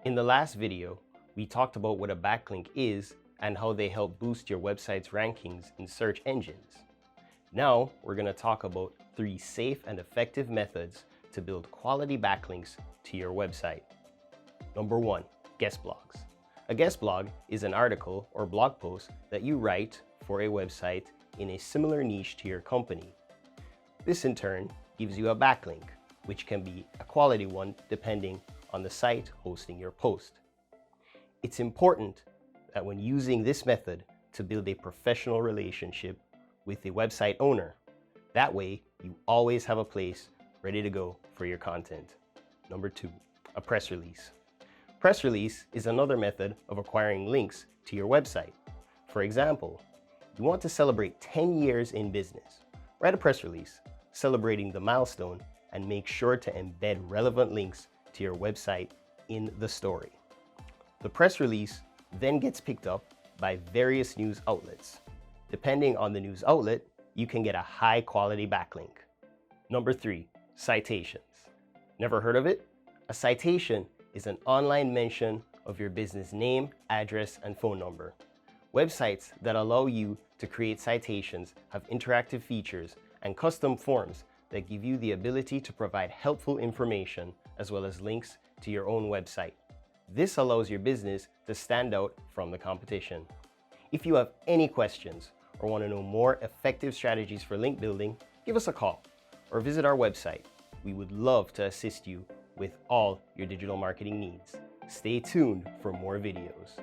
In the last video, we talked about what a backlink is and how they help boost your website's rankings in search engines. Now, we're going to talk about 3 safe and effective methods to build quality backlinks to your website. Number 1, guest blogs. A guest blog is an article or blog post that you write for a website in a similar niche to your company. This in turn gives you a backlink, which can be a quality one depending on the site hosting your post. It's important that when using this method to build a professional relationship with the website owner. That way, you always have a place ready to go for your content. Number 2, a press release. Press release is another method of acquiring links to your website. For example, you want to celebrate 10 years in business. Write a press release celebrating the milestone and make sure to embed relevant links to your website in the story. The press release then gets picked up by various news outlets. Depending on the news outlet, you can get a high quality backlink. Number 3, citations. Never heard of it? A citation is an online mention of your business name, address, and phone number. Websites that allow you to create citations have interactive features and custom forms that give you the ability to provide helpful information as well as links to your own website. This allows your business to stand out from the competition. If you have any questions or want to know more effective strategies for link building, give us a call or visit our website. We would love to assist you with all your digital marketing needs. Stay tuned for more videos.